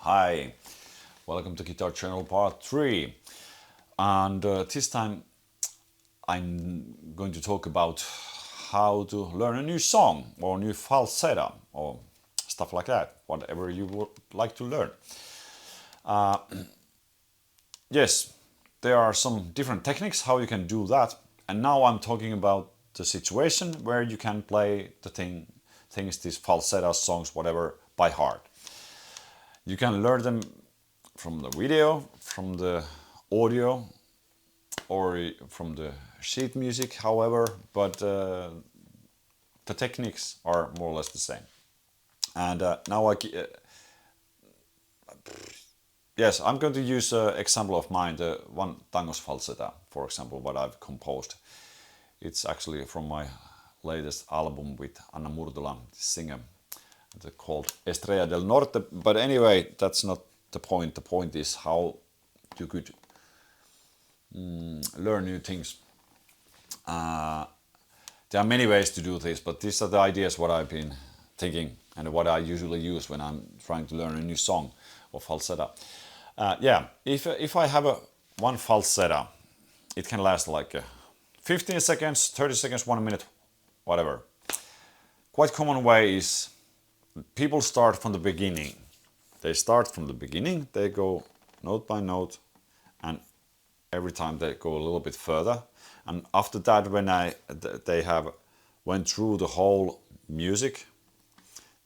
Hi, welcome to Guitar Channel Part 3. And this time I'm going to talk about how to learn a new song or new falsetto or stuff like that, whatever you would like to learn. Yes, there are some different techniques how you can do that. And now I'm talking about the situation where you can play the things, these falsetto songs, whatever, by heart. You can learn them from the video, from the audio, or from the sheet music, however, but the techniques are more or less the same. And yes, I'm going to use an example of mine, the one tangos falsetto, for example, what I've composed. It's actually from my latest album with Anna Murtola, singer, called Estrella del Norte. But anyway, that's not the point. The point is how you could learn new things. There are many ways to do this, but these are the ideas what I've been thinking and what I usually use when I'm trying to learn a new song or falsetto. If I have one falsetto, it can last like 15 seconds, 30 seconds, 1 minute, whatever. Quite common way is people start from the beginning. They start from the beginning, they go note by note, and every time they go a little bit further. And after that, when they have went through the whole music,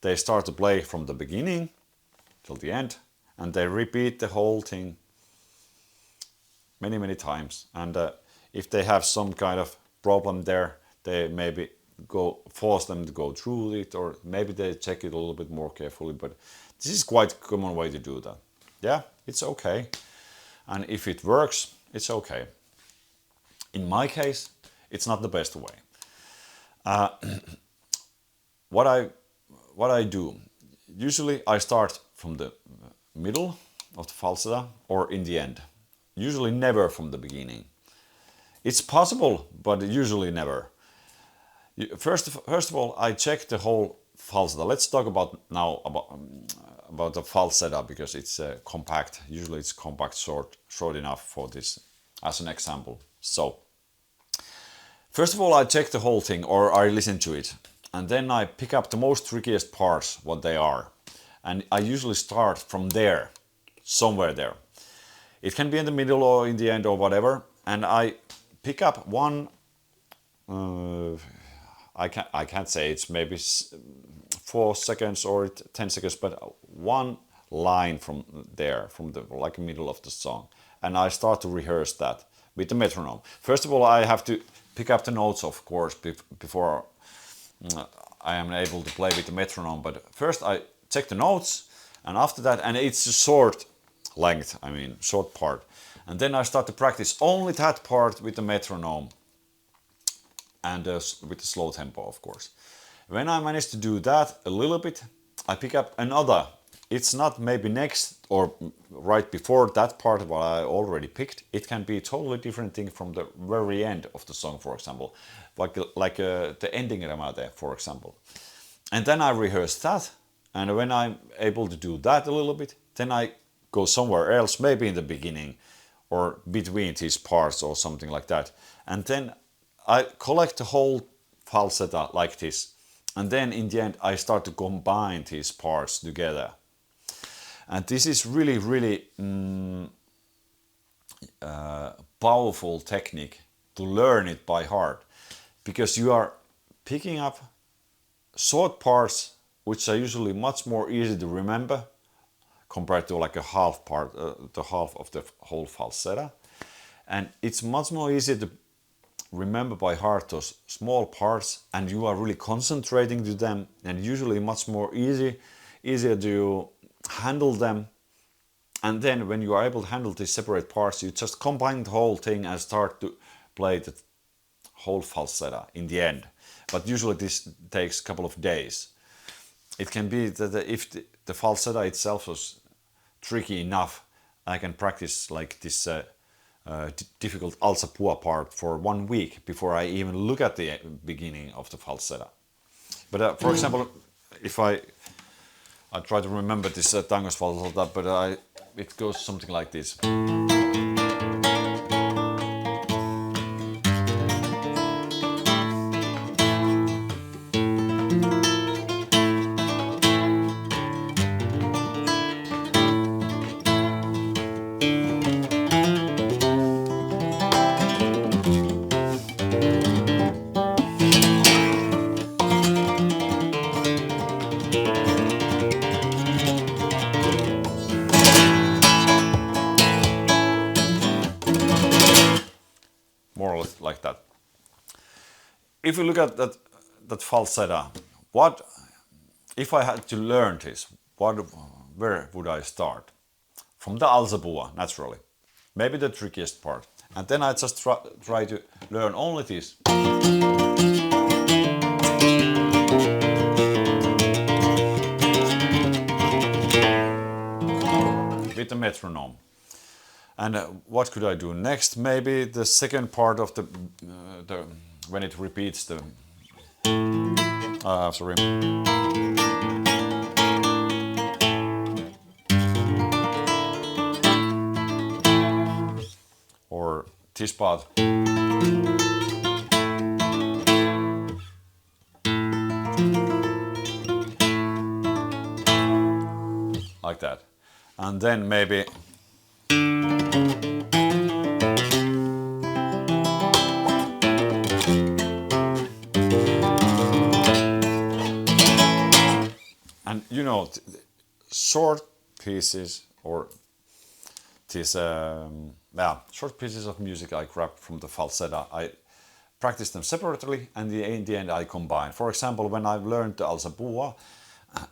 they start to play from the beginning till the end, and they repeat the whole thing many times. And if they have some kind of problem there, they maybe force them to go through it, or maybe they check it a little bit more carefully. But this is quite a common way to do that. Yeah, it's okay, and if it works, it's okay. In my case, it's not the best way. What I do, usually I start from the middle of the falsetto or in the end. Usually never from the beginning. It's possible, but usually never. First of all, I check the whole falsetto. Let's talk about the falsetto, because it's compact. Usually it's compact, short enough for this as an example. So first of all, I check the whole thing, or I listen to it, and then I pick up the most trickiest parts, what they are, and I usually start from there, somewhere there. It can be in the middle or in the end or whatever, and I pick up one. I can't say it's maybe 4 seconds or 10 seconds, but one line from there, from the like middle of the song, and I start to rehearse that with the metronome. First of all, I have to pick up the notes, of course, before I am able to play with the metronome. But first I check the notes, and after that, and it's a short length, short part, and then I start to practice only that part with the metronome and with the slow tempo, of course. When I manage to do that a little bit, I pick up another. It's not maybe next or right before that part what I already picked. It can be a totally different thing from the very end of the song, for example, like the ending remate, for example. And then I rehearse that, and when I'm able to do that a little bit, then I go somewhere else, maybe in the beginning or between these parts or something like that. And then I collect the whole falsetto like this, and then in the end I start to combine these parts together. And this is really powerful technique to learn it by heart, because you are picking up short parts which are usually much more easy to remember compared to like a half part, the half of the whole falsetto. And it's much more easy to remember by heart those small parts, and you are really concentrating to them, and usually much more easier to handle them. And then when you are able to handle these separate parts, you just combine the whole thing and start to play the whole falsetto in the end. But usually this takes a couple of days. It can be that if the falsetto itself was tricky enough, I can practice like this difficult alza pua part for 1 week before I even look at the beginning of the falsetto. But for example, if I I try to remember this tangos falsata, but it goes something like this. More or less like that. If you look at that falsetta, what if I had to learn this? Where would I start? From the alzabua, naturally. Maybe the trickiest part. And then I just try to learn only this. With the metronome. And what could I do next? Maybe the second part of the when it repeats the sorry. Or this part. Like that. And then maybe and you know, short pieces or these short pieces of music I grab from the falsetta. I practice them separately, and in the end I combine. For example, when I've learned the alzabua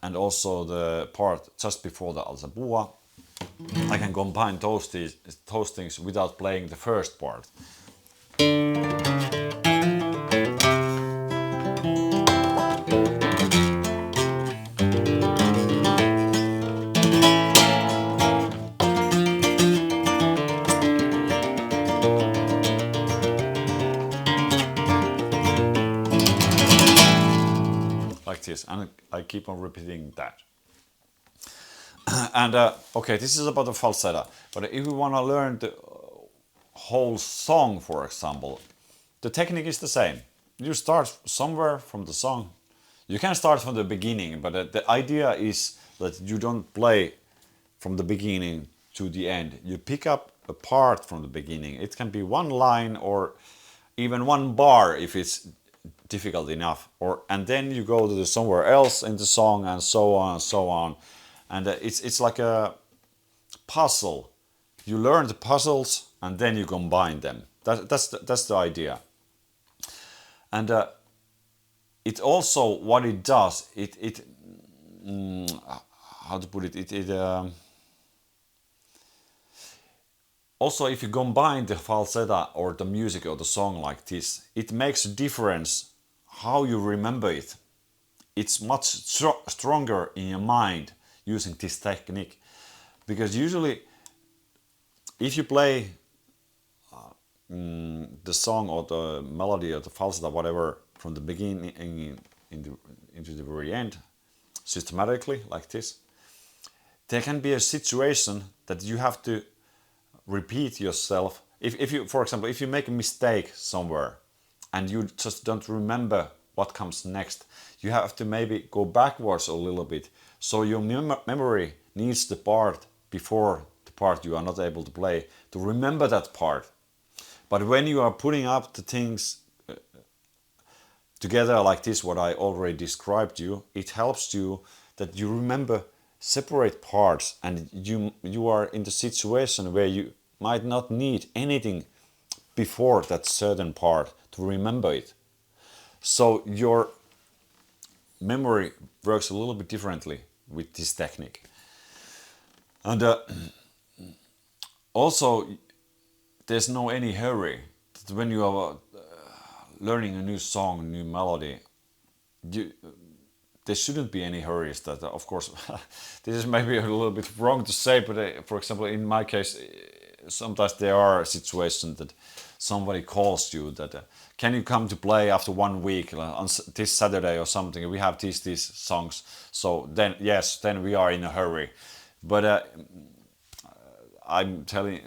and also the part just before the alzabua, I can combine those things without playing the first part. Like this, and I keep on repeating that. And okay, this is about the falsetta, but if we want to learn the whole song, for example, the technique is the same. You start somewhere from the song. You can start from the beginning, but the idea is that you don't play from the beginning to the end. You pick up a part from the beginning. It can be one line or even one bar if it's difficult enough, and then you go to somewhere else in the song, and so on and so on. And it's like a puzzle. You learn the puzzles and then you combine them. That's the idea. And it also, what it does, how to put it, also, if you combine the falsetta or the music or the song like this, it makes a difference how you remember it. It's much stronger in your mind using this technique, because usually if you play the song or the melody or the falsetta, whatever, from the beginning into the very end, systematically like this, there can be a situation that you have to repeat yourself. If you, for example, if you make a mistake somewhere and you just don't remember what comes next, you have to maybe go backwards a little bit. So your memory needs the part before the part you are not able to play to remember that part. But when you are putting up the things together like this, what I already described you, it helps you that you remember separate parts, and you are in the situation where you might not need anything before that certain part to remember it. So your memory works a little bit differently with this technique. And also, there's no any hurry. When you are learning a new song, a new melody, there shouldn't be any hurries. That, of course, this is maybe a little bit wrong to say, but for example, in my case, sometimes there are situations that somebody calls you that can you come to play after 1 week on this Saturday or something? We have these songs. So then yes, then we are in a hurry. But I'm telling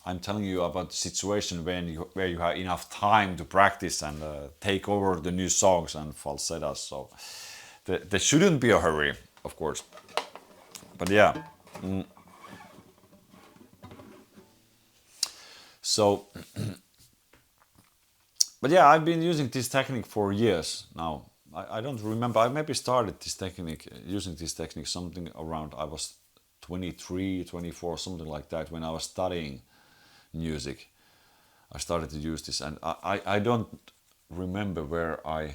I'm telling you about the situation where you have enough time to practice and take over the new songs and falsettos. So there shouldn't be a hurry, of course. But yeah. So, but yeah, I've been using this technique for years now. I don't remember. I maybe started this technique, using this technique something around I was 23, 24, something like that when I was studying music. I started to use this, and I don't remember where I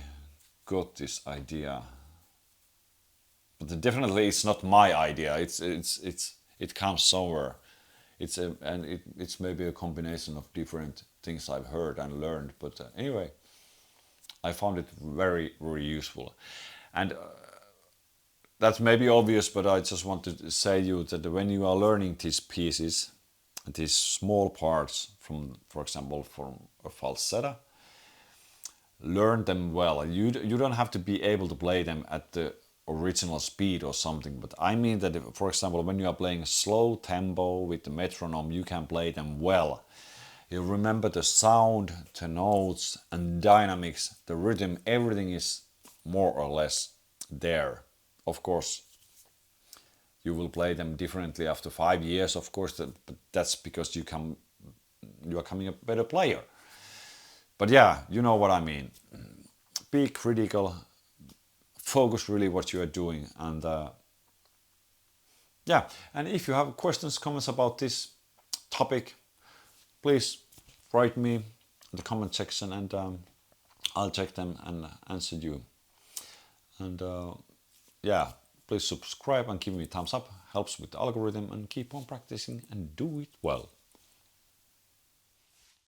got this idea. But definitely, it's not my idea. It comes somewhere. It's maybe a combination of different things I've heard and learned. But anyway, I found it very very useful, and that's maybe obvious. But I just want to say you that when you are learning these pieces, these small parts from, for example, from a falsetto, learn them well. You don't have to be able to play them at the original speed or something, but I mean that if, for example, when you are playing slow tempo with the metronome, you can play them well. You remember the sound, the notes and dynamics, the rhythm, everything is more or less there. Of course, you will play them differently after 5 years, of course, but that's because you are coming a better player. But yeah, you know what I mean. Be critical, focus really what you are doing, and yeah. And if you have questions, comments about this topic, please write me in the comment section, and I'll check them and answer you. And yeah, please subscribe and give me a thumbs up. Helps with the algorithm, and keep on practicing and do it well.